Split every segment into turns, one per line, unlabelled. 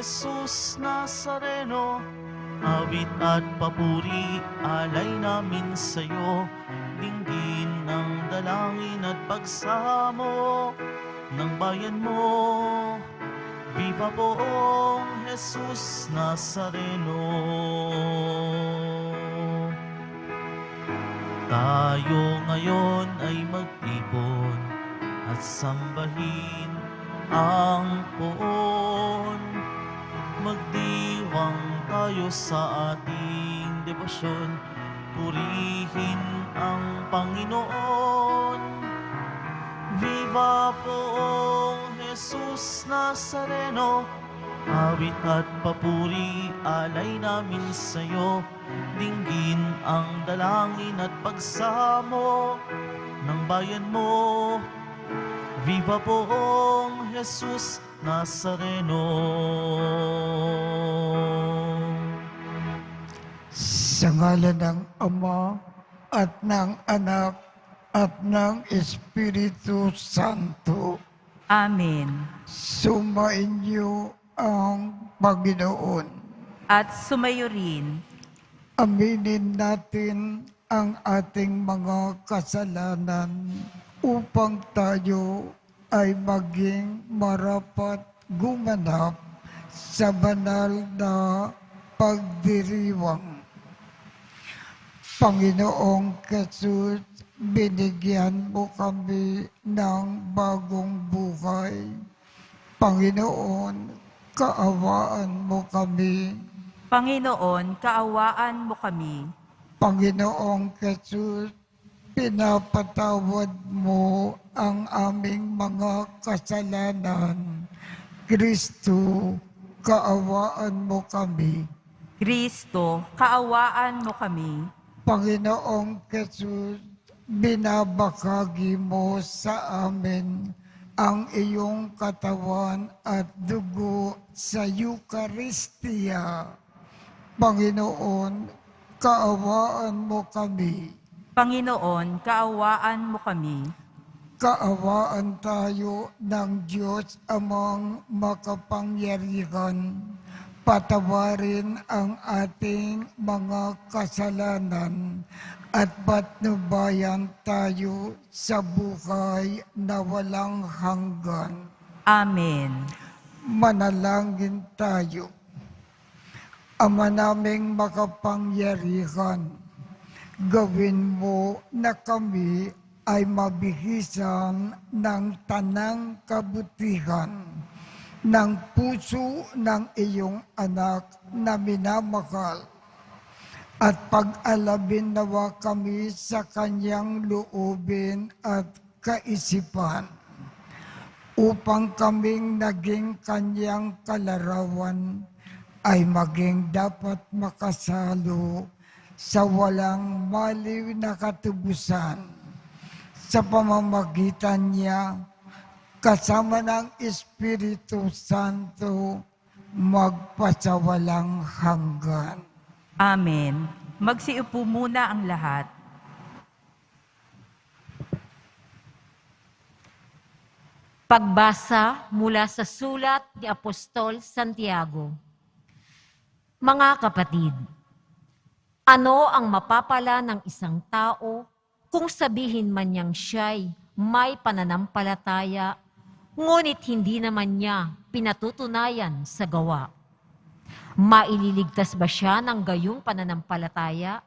Jesus Nazareno, awit at papuri, alay namin sa'yo, dinggin ng dalangin at pagsamo ng bayan mo. Viva poong Jesus Nazareno. Tayo ngayon ay magtipon at sambahin ang poon. Magdiwang tayo sa ating debosyon, purihin ang Panginoon. Viva poong Jesus Nazareno, awit at papuri, alay namin sa'yo, dinggin ang dalangin at pagsamo ng bayan mo. Viva poong Jesus Nazareno.
Sa ngalan ng Ama at ng Anak at ng Espiritu Santo.
Amen.
Sumainyo ang Panginoon.
At sumayo rin.
Aminin natin ang ating mga kasalanan upang tayo ay maging marapat gumanap sa banal na pagdiriwang. Panginoong Jesus, binigyan mo kami ng bagong buhay. Panginoon, kaawaan mo kami.
Panginoon, kaawaan mo kami.
Panginoong Jesus, pinapatawad mo ang aming mga kasalanan. Kristo, kaawaan mo kami.
Kristo, kaawaan mo kami.
Panginoong Jesus, binabakagi mo sa amin ang iyong katawan at dugo sa Eucharistia. Panginoon, kaawaan mo kami.
Panginoon, kaawaan mo kami.
Kaawaan tayo ng Diyos amang makapangyarihan. Patawarin ang ating mga kasalanan at patnubayan tayo sa buhay na walang hanggan.
Amen.
Manalangin tayo. Ama naming makapangyarihan, gawin mo na kami ay mabihisan ng tanang kabutihan ng puso ng iyong anak na minamahal, at pag-alabin nawa kami sa kanyang loobin at kaisipan, upang kaming naging kanyang kalarawan ay maging dapat makasalo sa walang maliw na katubusan sa pamamagitan niya, kasama ng Espiritu Santo, magpasawalang hanggan.
Amen. Magsiupo muna ang lahat.
Pagbasa mula sa sulat ni Apostol Santiago. Mga kapatid, ano ang mapapala ng isang tao kung sabihin man niyang siya'y may pananampalataya, ngunit hindi naman niya pinatutunayan sa gawa? Maililigtas ba siya ng gayong pananampalataya?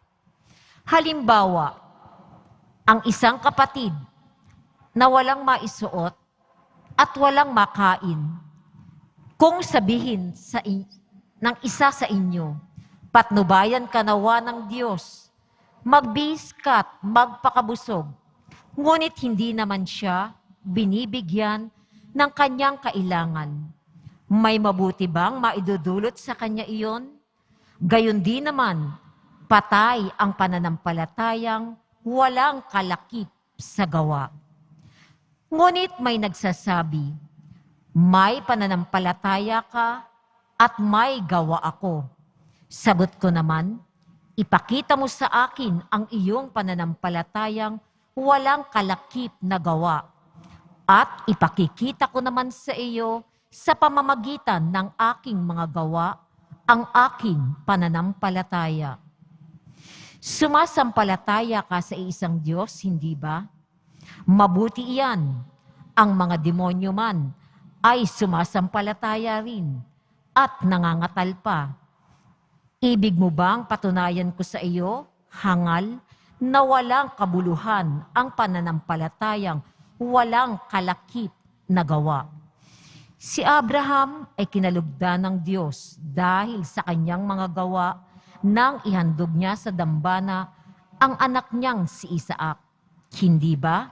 Halimbawa, ang isang kapatid na walang maisuot at walang makain, kung sabihin ng isa sa inyo, patnubayan ka nawa ng Diyos, magbihis ka't magpakabusog, ngunit hindi naman siya binibigyan ng kanyang kailangan, may mabuti bang maidudulot sa kanya iyon? Gayon din naman, patay ang pananampalatayang walang kalakip sa gawa. Ngunit may nagsasabi, may pananampalataya ka at may gawa ako. Sagot ko naman, ipakita mo sa akin ang iyong pananampalatayang walang kalakip na gawa, at ipakikita ko naman sa iyo sa pamamagitan ng aking mga gawa ang aking pananampalataya. Sumasampalataya ka sa isang Diyos, hindi ba? Mabuti iyan. Ang mga demonyo man ay sumasampalataya rin at nangangatal pa. Ibig mo bang patunayan ko sa iyo, hangal, na walang kabuluhan ang pananampalatayang walang kalakip na gawa? Si Abraham ay kinalugdan ng Diyos dahil sa kanyang mga gawa nang ihandog niya sa dambana ang anak niyang si Isaac. Hindi ba?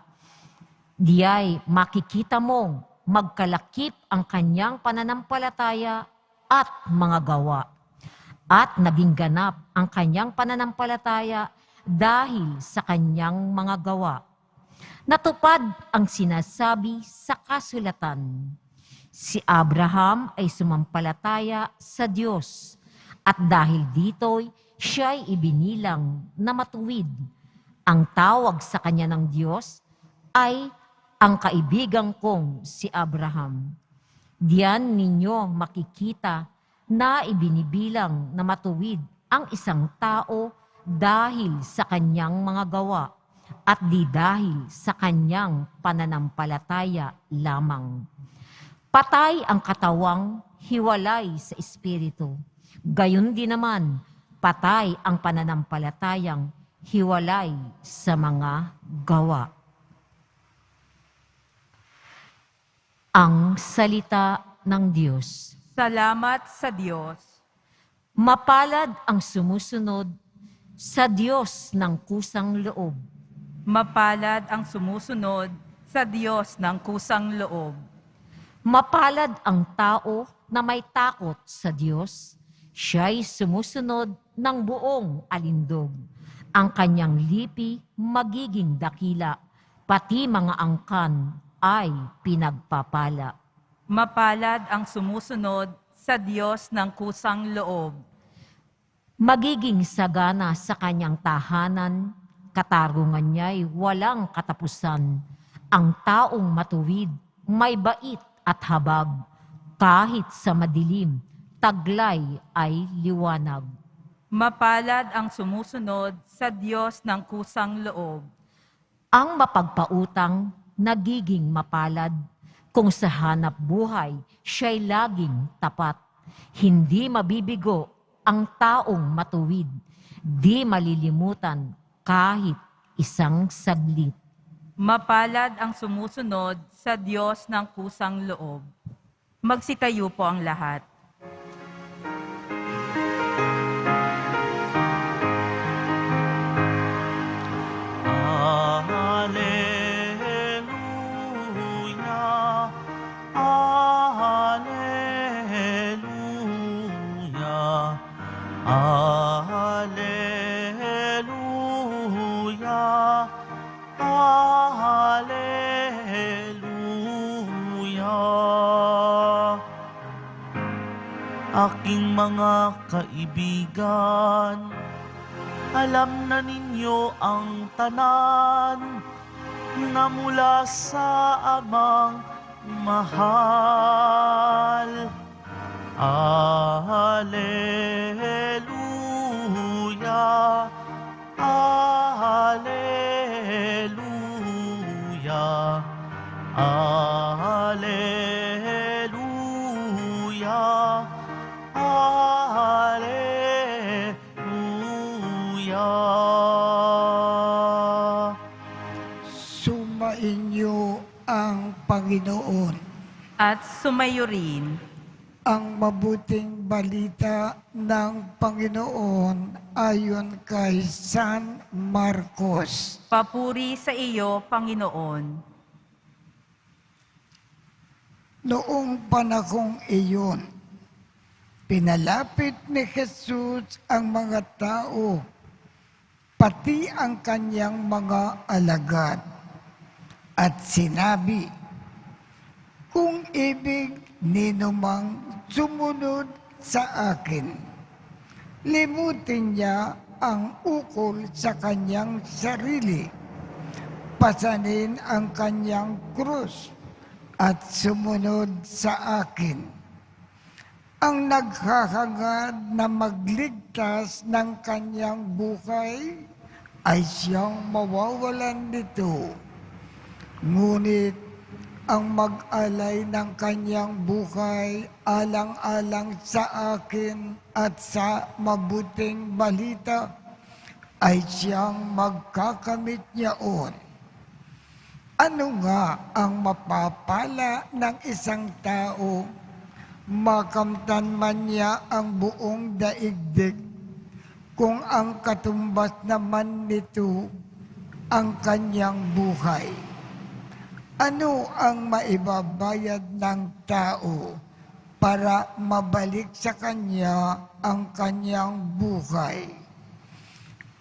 Diyay makikita mong magkalakip ang kanyang pananampalataya at mga gawa. At naging ganap ang kanyang pananampalataya dahil sa kanyang mga gawa. Natupad ang sinasabi sa kasulatan. Si Abraham ay sumampalataya sa Diyos at dahil dito'y siya'y ibinilang na matuwid. Ang tawag sa kanya ng Diyos ay ang kaibigan kong si Abraham. Diyan ninyo makikita na ibinibilang na matuwid ang isang tao dahil sa kanyang mga gawa at di dahil sa kanyang pananampalataya lamang. Patay ang katawang hiwalay sa espiritu. Gayon din naman, patay ang pananampalatayang hiwalay sa mga gawa. Ang salita ng Diyos.
Salamat sa Diyos.
Mapalad ang sumusunod sa Diyos ng kusang loob.
Mapalad ang sumusunod sa Diyos ng kusang loob.
Mapalad ang tao na may takot sa Diyos. Siya'y sumusunod ng buong alindog. Ang kanyang lipi magiging dakila, pati mga angkan ay pinagpapala.
Mapalad ang sumusunod sa Diyos ng kusang loob.
Magiging sagana sa kanyang tahanan, katarungan niya'y walang katapusan. Ang taong matuwid, may bait at habag, kahit sa madilim, taglay ay liwanag.
Mapalad ang sumusunod sa Diyos ng kusang loob.
Ang mapagpautang, nagiging mapalad, kung sa hanap buhay siya'y laging tapat. Hindi mabibigo ang taong matuwid, di malilimutan kahit isang saglit.
Mapalad ang sumusunod sa Diyos ng kusang loob. Magsitayo po ang lahat.
Alleluia, Alleluia, Alleluia, Alleluia. Aking mga kaibigan, alam na ninyo ang tanan na mula sa Amang mahal. Alleluia, Alleluia, Alleluia, Alleluia.
Sumainyo ang Panginoon.
At sumayo rin.
Ang mabuting balita ng Panginoon ayon kay San Marcos.
Papuri sa iyo, Panginoon.
Noong panahong iyon, pinalapit ni Jesus ang mga tao, pati ang kanyang mga alagad, at sinabi, kung ibig ninumang sumunod sa akin, limutin niya ang ukol sa kanyang sarili, pasanin ang kanyang krus, at sumunod sa akin. Ang naghahangad na magligtas ng kanyang buhay ay siyang mawawalan nito. Ngunit ang mag-alay ng kanyang buhay alang-alang sa akin at sa mabuting balita ay siyang magkakamit niyaon. Ano nga ang mapapala ng isang tao, makamtan man niya ang buong daigdig, kung ang katumbas naman nito ang kanyang buhay? Ano ang maibabayad ng tao para mabalik sa kanya ang kanyang buhay?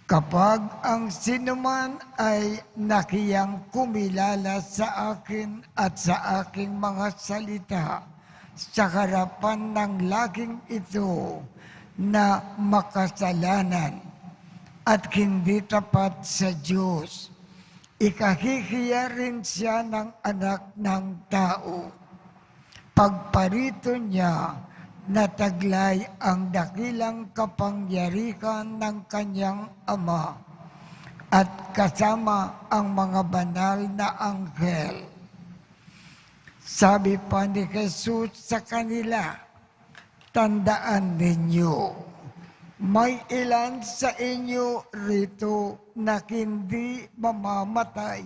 Kapag ang sinuman ay nakiyang kumilala sa akin at sa aking mga salita sa harapan ng laging ito na makasalanan at hindi tapat sa Diyos, ikahihiya rin siya ng anak ng tao. Pagparito niya, nataglay ang dakilang kapangyarihan ng kanyang Ama at kasama ang mga banal na anghel. Sabi pa ni Jesus sa kanila, tandaan ninyo, may ilan sa inyo rito na hindi mamamatay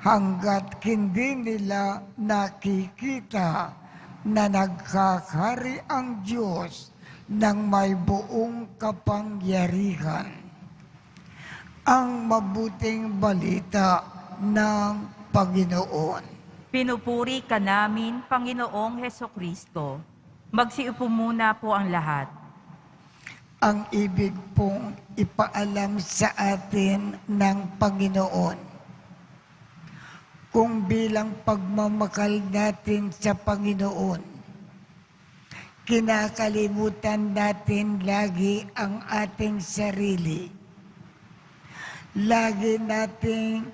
hanggat hindi nila nakikita na nagkakari ang Diyos ng may buong kapangyarihan. Ang mabuting balita ng Panginoon.
Pinupuri ka namin, Panginoong Hesukristo. Magsiupo muna po ang lahat.
Ang ibig pong ipaalam sa atin ng Panginoon, kung bilang pagmamakal natin sa Panginoon, kinakalimutan natin lagi ang ating sarili. Lagi nating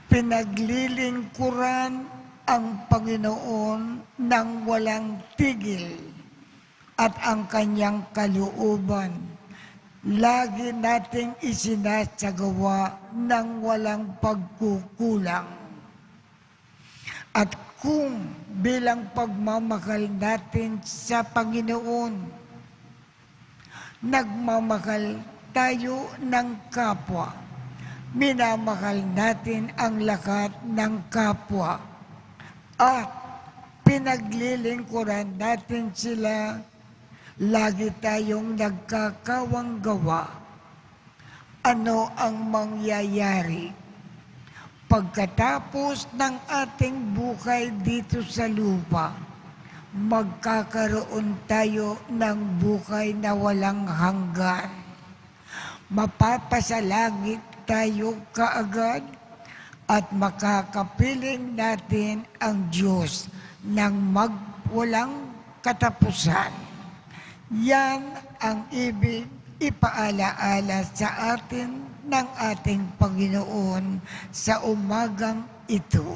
pinaglilingkuran ang Panginoon ng walang tigil at ang kanyang kalooban. Lagi nating isinasagawa ng walang pagkukulang. At kung bilang pagmamahal natin sa Panginoon, nagmamahal tayo ng kapwa, minamahal natin ang lahat ng kapwa, at pinaglilingkuran natin sila, lagi tayong nagkakawang gawa. Ano ang mangyayari? Pagkatapos ng ating buhay dito sa lupa, magkakaroon tayo ng buhay na walang hanggan. Mapapasalangit tayo kaagad at makakapiling natin ang Diyos ng walang katapusan. Yan ang ibig ipaalaala sa atin ng ating Panginoon sa umagang ito.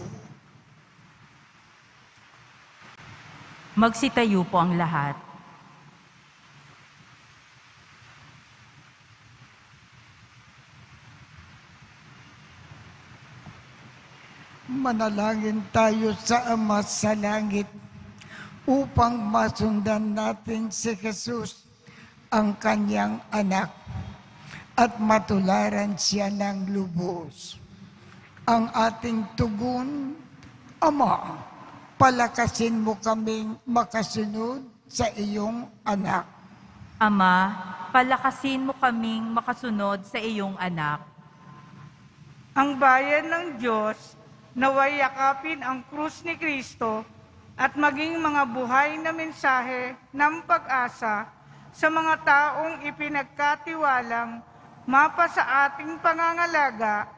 Magsitayo po ang lahat.
Manalangin tayo sa Ama sa langit upang masundan natin si Jesus, ang kanyang anak, at matularan siya ng lubos. Ang ating tugon, Ama, palakasin mo kaming makasunod sa iyong anak.
Ama, palakasin mo kaming makasunod sa iyong anak.
Ang bayan ng Diyos, naway yakapin ang krus ni Kristo at maging mga buhay na mensahe ng pag-asa sa mga taong ipinagkatiwalang mapa sa ating pangangalaga.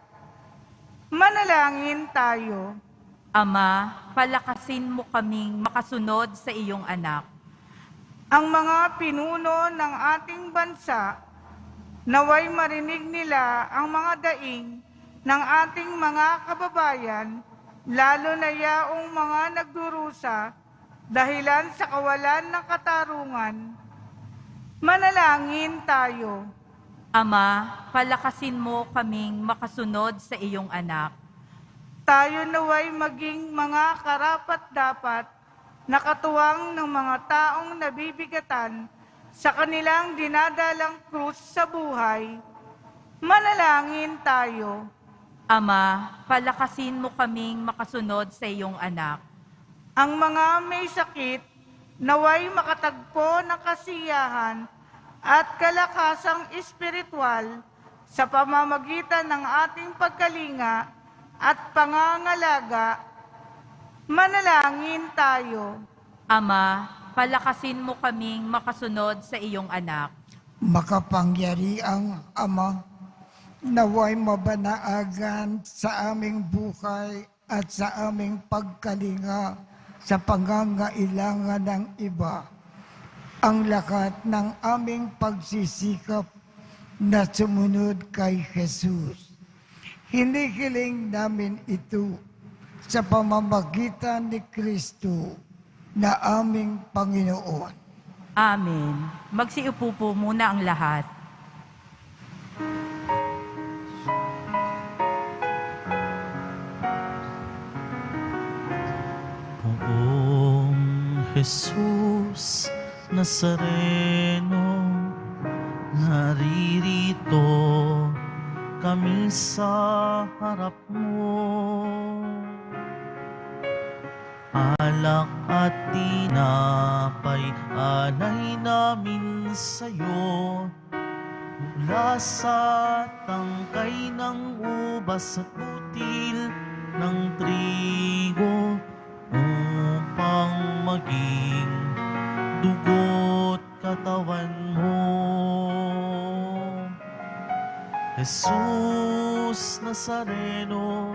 Manalangin tayo.
Ama, palakasin mo kaming makasunod sa iyong anak.
Ang mga pinuno ng ating bansa, naway marinig nila ang mga daing ng ating mga kababayan lalo na yaong mga nagdurusa dahilan sa kawalan ng katarungan. Manalangin tayo.
Ama, palakasin mo kaming makasunod sa iyong anak.
Tayo naway maging mga karapat-dapat na katuwang ng mga taong nabibigatan sa kanilang dinadalang krus sa buhay. Manalangin tayo.
Ama, palakasin mo kaming makasunod sa iyong anak.
Ang mga may sakit, naway makatagpo ng kasiyahan at kalakasang espiritual sa pamamagitan ng ating pagkalinga at pangangalaga. Manalangin tayo.
Ama, palakasin mo kaming makasunod sa iyong anak.
Makapangyariang Ama, naway mabanaagan sa aming buhay at sa aming pagkalinga sa pangangailangan ng iba. Ang lakat ng aming pagsisikap na sumunod kay Jesus. Hinihiling namin ito sa pamamagitan ni Kristo na aming Panginoon.
Amen. Magsiupo po muna ang lahat.
Poong Jesus Nazareno, naririto kami sa harap mo. Alak at tinapay, alay namin sa'yo. Mula sa tangkay ng ubas at butil ng trigo, upang maging dugo't katawan mo. Jesus Nazareno,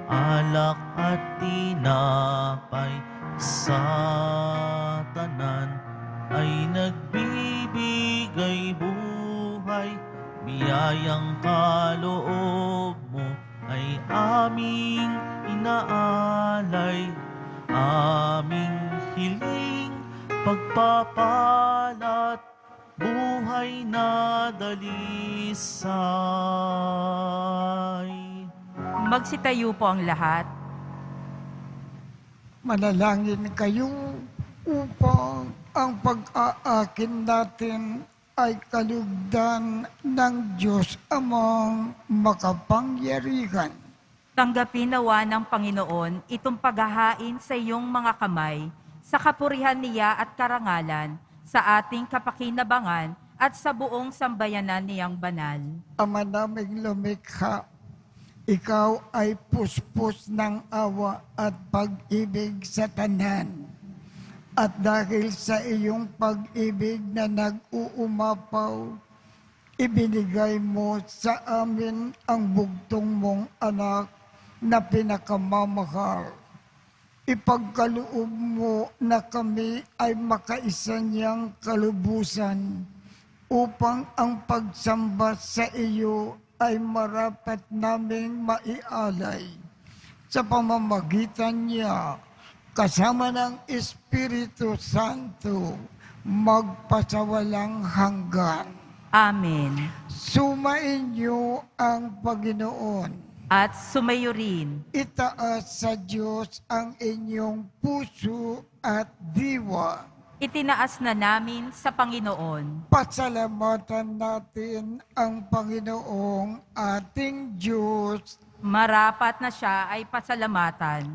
alak at tinapay sa tanan ay nagbibigay buhay. Biyayang kaloob mo ay aming inaalay. Aming hiling pagpapalat, buhay na dalisay.
Magsitayo po ang lahat.
Manalangin kayo upang ang pag-aakin natin ay kalugdan ng Diyos Amang makapangyarihan.
Tanggapin nawa ng Panginoon itong paghahain sa iyong mga kamay, sa kapurihan niya at karangalan, sa ating kapakinabangan at sa buong sambayanan niyang banal.
Ama naming lumikha, ikaw ay puspos ng awa at pag-ibig sa tanan. At dahil sa iyong pag-ibig na nag-uumapaw, ibinigay mo sa amin ang bugtong mong anak na pinakamamahal. Ipagkaloob mo na kami ay makaisa niyang kalubusan upang ang pagsamba sa iyo ay marapat naming maialay. Sa pamamagitan niya, kasama ng Espiritu Santo, magpasawalang hanggan.
Amen.
Sumain niyo ang Panginoon.
At sumayo rin.
Itaas sa Diyos ang inyong puso at diwa.
Itinaas na namin sa Panginoon.
Pasalamatan natin ang Panginoong ating Diyos.
Marapat na siya ay pasalamatan.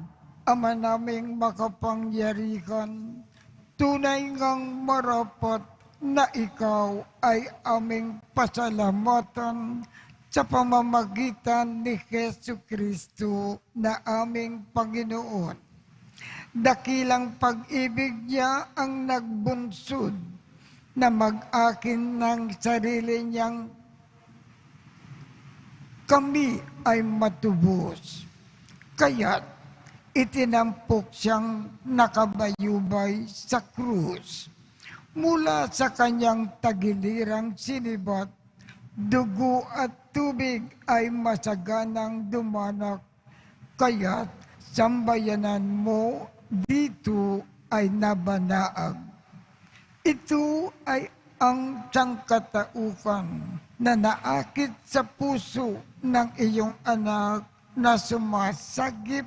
Ama naming makapangyarihan, tunay ngang marapat na ikaw ay aming pasalamatan sa pamamagitan ni Jesucristo na aming Panginoon. Dakilang pag-ibig niya ang nagbunsod na mag-akin ng sarili niyang kami ay matubos. Kaya't itinampok siyang nakabayubay sa krus. Mula sa kanyang tagilirang sinibat, dugo at tubig ay masaganang dumanak, kaya't sambayanan mo dito ay nabanaag. Ito ay ang sangkataukan na naakit sa puso ng iyong anak na sumasagip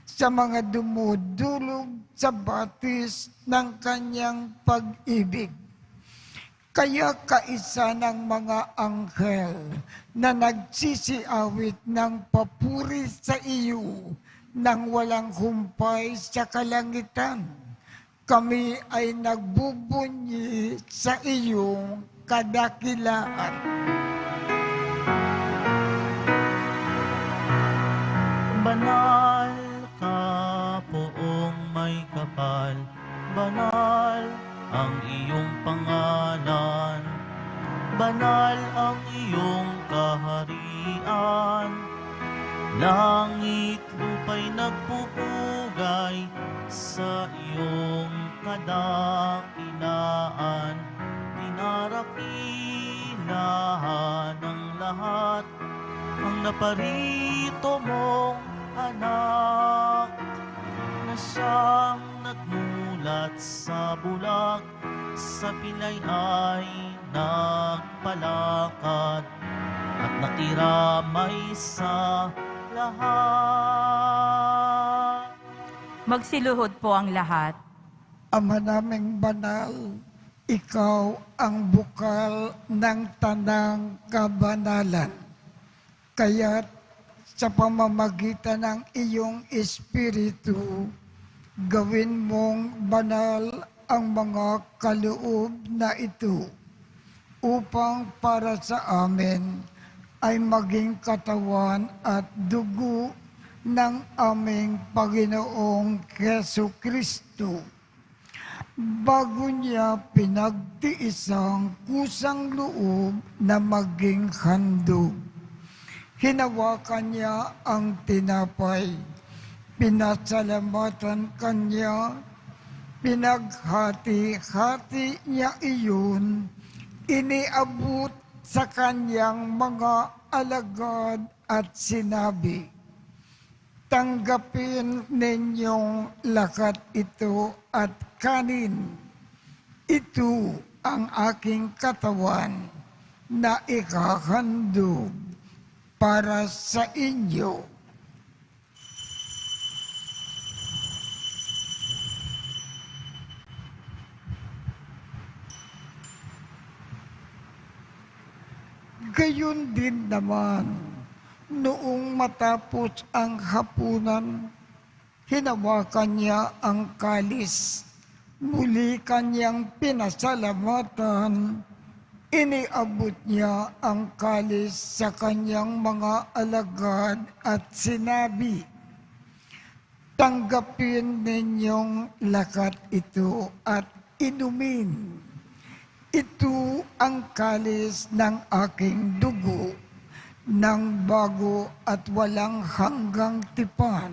sa mga dumudulog sa batis ng kanyang pag-ibig. Kaya kaisa ng mga anghel na nagsisiawit ng papuri sa iyo nang walang humpay sa kalangitan, kami ay nagbubunyi sa iyong kadakilaan.
Banal ka, poong may kapal, banal ang iyong pangalan, banal ang iyong kaharian. Langit lupa'y nagpupugay sa iyong kadakilaan. Dinarakilahan ng lahat ang naparito mong anak, na siyang nagmulat sa bulak, sa pilay ay nagpalakad, at nakiramay sa lahat.
Magsiluhod po ang lahat.
Ama naming banal, ikaw ang bukal ng tanang kabanalan. Kaya't sa pamamagitan ng iyong Espiritu, gawin mong banal ang mga kaloob na ito, upang para sa amin ay maging katawan at dugo ng aming Panginoong Jesucristo. Bago niya pinagtiisang kusang loob na maging handog, hinawakan niya ang tinapay, pinasalamatan kanya, pinaghati-hati niya iyon, iniabot sa kanyang mga alagad at sinabi, "Tanggapin ninyong lakat ito at kanin. Ito ang aking katawan na ikahandog para sa inyo." Gayon din naman, noong matapos ang hapunan, hinawakan niya ang kalis, muli kanyang pinasalamatan, iniabot niya ang kalis sa kanyang mga alagad at sinabi, "Tanggapin ninyong lakat ito at inumin. Ito ang kalis ng aking dugo, ng bago at walang hanggang tipan,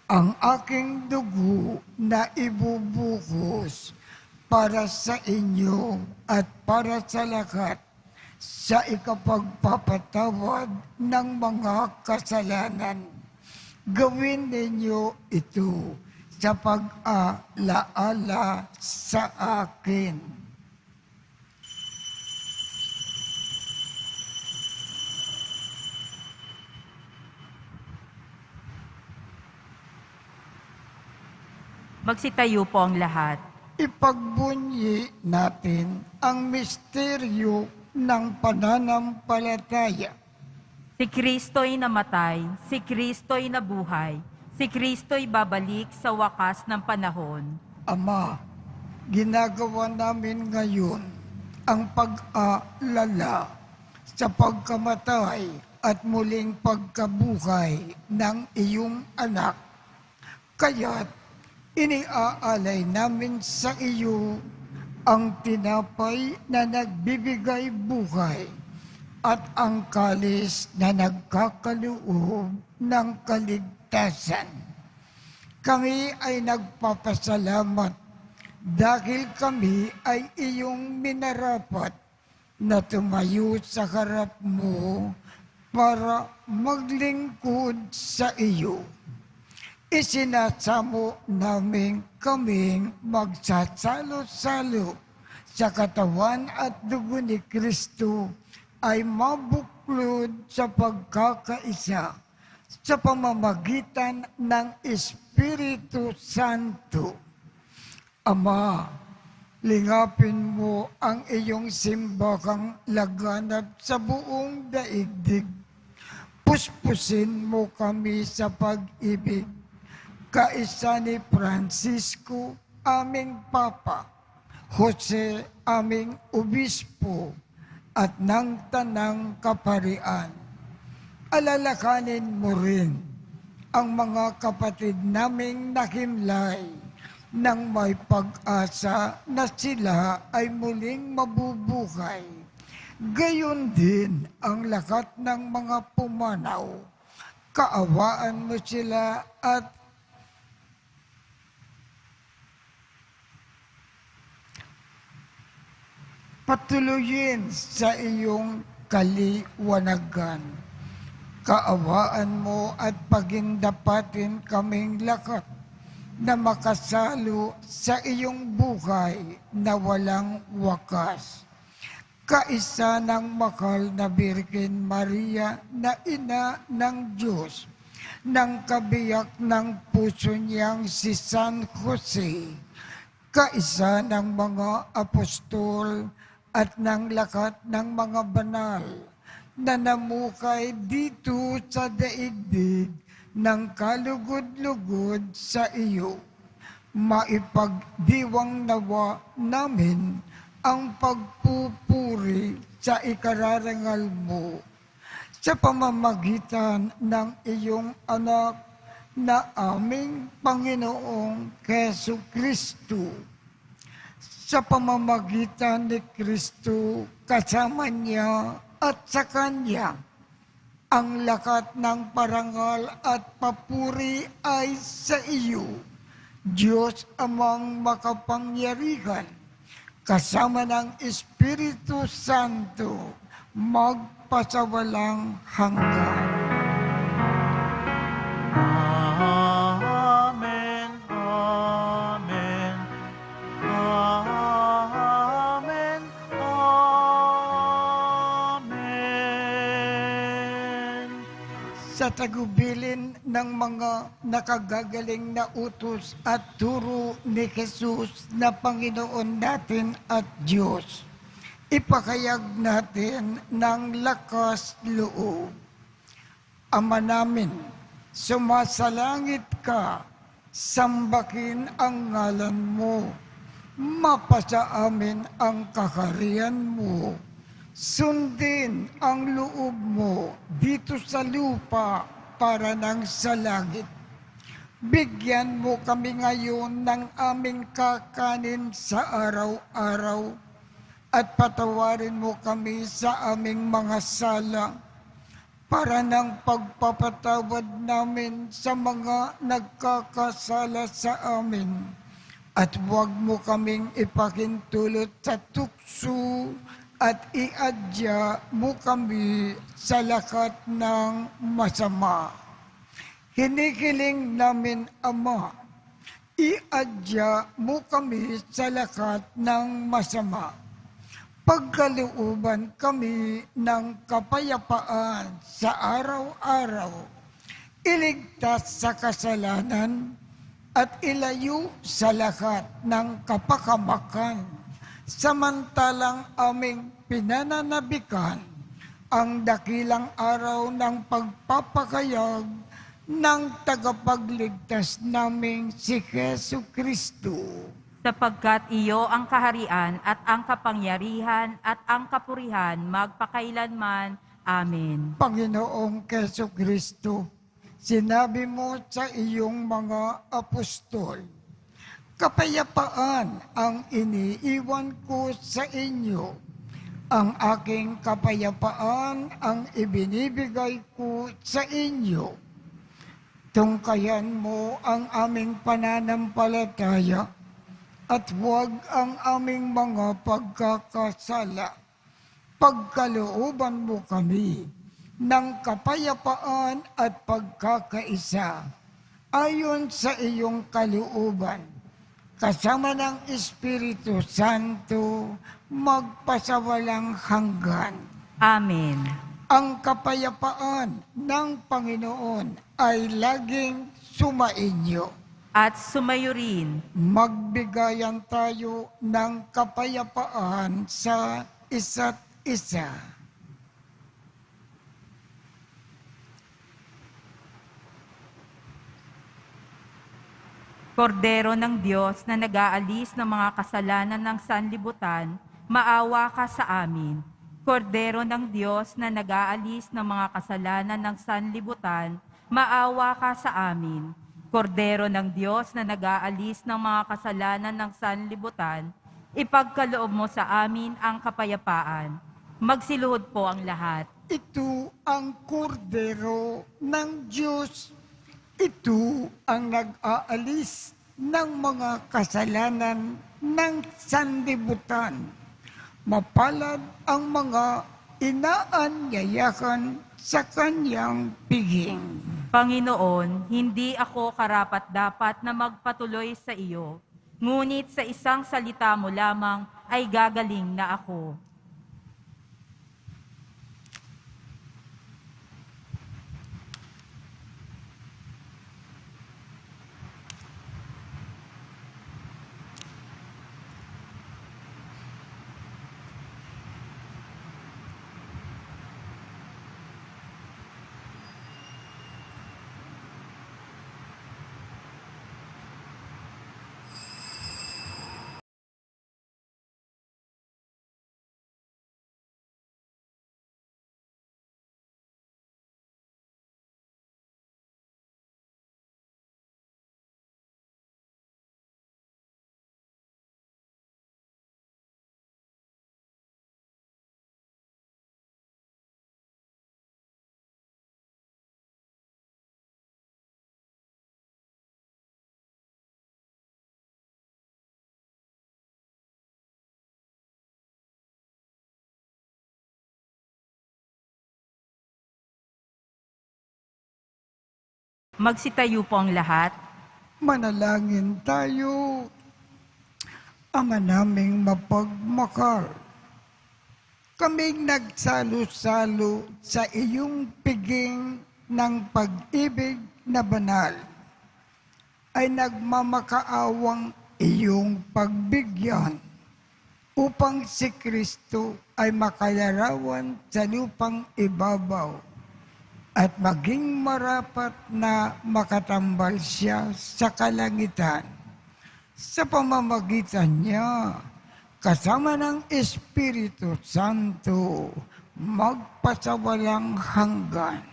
ang aking dugo na ibubuhos para sa inyo at para sa lahat sa ikapagpapatawad ng mga kasalanan. Gawin ninyo ito sa pag-alaala sa akin."
Magsitayo po ang lahat.
Ipagbunyi natin ang misteryo ng pananampalataya.
Si Kristo'y namatay, si Kristo'y nabuhay, si Kristo'y babalik sa wakas ng panahon.
Ama, ginagawa namin ngayon ang pag-aalala sa pagkamatay at muling pagkabuhay ng iyong anak. Kaya't iniaalay namin sa iyo ang tinapay na nagbibigay buhay at ang kalis na nagkakaloob ng kaligtasan. Kami ay nagpapasalamat dahil kami ay iyong minarapat na tumayo sa harap mo para maglingkod sa iyo. Isinasamo namin kaming magsasalo-salo sa katawan at dugo ni Kristo ay mabuklod sa pagkakaisa sa pamamagitan ng Espiritu Santo. Ama, lingapin mo ang iyong simbahang laganap sa buong daigdig. Puspusin mo kami sa pag-ibig. Kaisa ni Francisco, aming Papa, Jose, aming Obispo, at ng Tanang Kaparian. Alalakanin mo rin ang mga kapatid naming nakimlay nang may pag-asa na sila ay muling mabubuhay. Gayon din ang lakat ng mga pumanaw. Kaawaan mo sila at patuloyin sa iyong kaliwanagan. Kaawaan mo at pagindapatin kaming lakat na makasalo sa iyong buhay na walang wakas. Kaisa ng mahal na Birhen Maria na ina ng Diyos, ng kabiyak ng puso niyang si San Jose, kaisa ng mga apostol at ng lakat ng mga banal na namukay dito sa daigdig ng kalugod-lugod sa iyo. Maipagdiwang nawa namin ang pagpupuri sa ikararangal mo sa pamamagitan ng iyong anak na aming Panginoong Hesu Kristo. Sa pamamagitan ni Kristo, kasama niya at sa Kanya, ang lakat ng parangal at papuri ay sa iyo, Diyos amang makapangyarihan, kasama ng Espiritu Santo, magpasawalang hanggan.
Amen, amen, amen, amen.
Sa tagubilin ng mga nakagagaling na utos at turo ni Jesus na Panginoon natin at Diyos, ipakayag natin ng lakas loob. Ama namin, sumasalangit ka, sambakin ang ngalan mo, mapasa amin ang kaharian mo, sundin ang loob mo dito sa lupa para nang sa langit. Bigyan mo kami ngayon ng aming kakanin sa araw-araw at patawarin mo kami sa aming mga sala para ng pagpapatawad namin sa mga nagkakasala sa amin. At huwag mo kaming ipakintulot sa tukso at iadya mo kami sa lakat ng masama. Hinihiling namin, Ama, iadya mo kami sa lakat ng masama. Pagkalooban kami ng kapayapaan sa araw-araw, iligtas sa kasalanan at ilayo sa lahat ng kapakamakan, samantalang aming pinananabikan ang dakilang araw ng pagpapakayag ng tagapagligtas naming si Jesu Kristo.
Sapagkat iyo ang kaharian at ang kapangyarihan at ang kapurihan magpakailanman. Amen.
Panginoong Jesu Kristo, sinabi mo sa iyong mga apostol, kapayapaan ang iniiwan ko sa inyo. Ang aking kapayapaan ang ibinibigay ko sa inyo. Tungkayan mo ang aming pananampalataya at huwag ang aming mga pagkakasala. Pagkalooban mo kami ng kapayapaan at pagkakaisa ayon sa iyong kalooban, kasama ng Espiritu Santo, magpasawalang hanggan.
Amen.
Ang kapayapaan ng Panginoon ay laging sumainyo.
At sumayo rin.
Magbigayan tayo ng kapayapaan sa isa't isa.
Kordero ng Diyos na nag-aalis ng mga kasalanan ng sanlibutan, maawa ka sa amin. Kordero ng Diyos na nag-aalis ng mga kasalanan ng sanlibutan, maawa ka sa amin. Kordero ng Diyos na nag-aalis ng mga kasalanan ng sanlibutan, ipagkaloob mo sa amin ang kapayapaan. Magsiluhod po ang lahat.
Ito ang kordero ng Diyos. Ito ang nag-aalis ng mga kasalanan ng sanlibutan. Mapalad ang mga inaanyayahan sa kanyang piging.
Panginoon, hindi ako karapat-dapat na magpatuloy sa iyo, ngunit sa isang salita mo lamang ay gagaling na ako. Magsitayo po ang lahat.
Manalangin tayo. Ama naming mapagmakal, kaming nagsalo-salo sa iyong piging ng pag-ibig na banal, ay nagmamakaawang iyong pagbigyan upang si Kristo ay makalarawan sa lupang ibabaw at maging marapat na makatambal siya sa kalangitan. Sa pamamagitan niya, kasama ng Espiritu Santo, magpasawalang hanggan.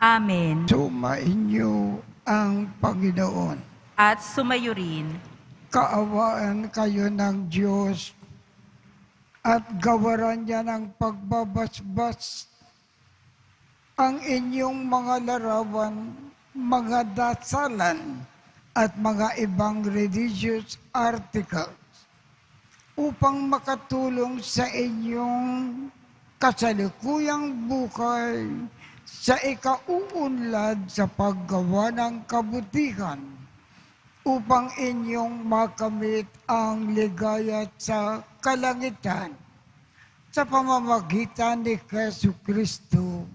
Amen.
Sumainyo ang Panginoon.
At sumayo rin.
Kaawaan kayo ng Diyos at gawaran niya ng pagbabasbas ang inyong mga larawan, mga dasalan, at mga ibang religious articles upang makatulong sa inyong kasalukuyang buhay sa ikauunlad sa paggawa ng kabutihan upang inyong makamit ang ligaya sa kalangitan sa pamamagitan ni Jesu Kristo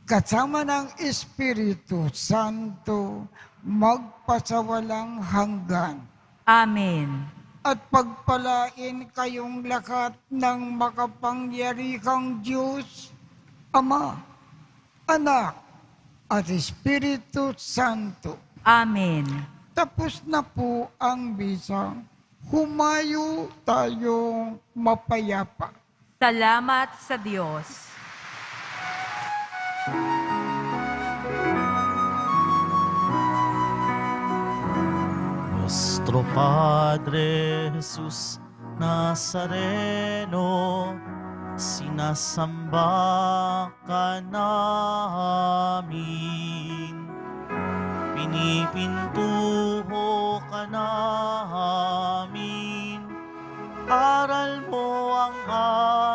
kasama ng Espiritu Santo, magpasawalang hanggan.
Amen.
At pagpalain kayong lahat ng makapangyarihang Diyos, Ama, Anak, at Espiritu Santo.
Amen.
Tapos na po ang misa. Humayo tayong mapayapa.
Salamat sa Diyos.
Nuestro Padre Jesus Nazareno, sinasamba ka namin. Pinipintuho ka namin. Aral mo ang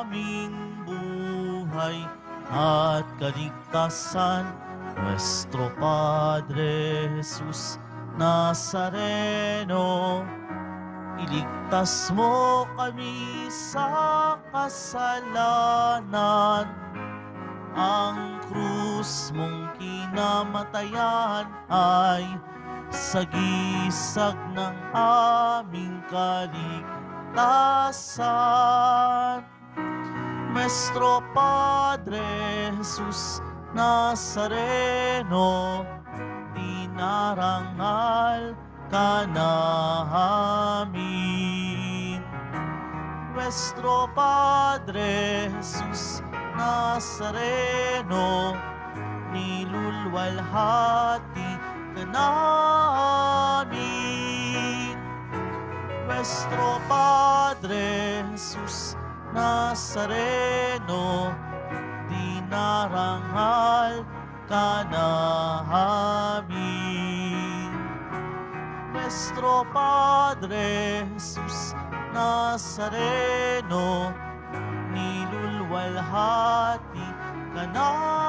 aming buhay at kaligtasan. Nuestro Padre Jesus Nazareno, iligtas mo kami sa kasalanan. Ang krus mong kinamatayan ay sagisag ng aming kaligtasan. Nuestro Padre Jesus Nazareno, dinarangal ka namin. Nuestro Padre Jesus Nazareno, nilulwalhati ka namin. Nuestro Padre Jesus Nazareno, dinarangal ka namin. Nuestro Padre Jesus Nazareno, nilulwalhati ka namin.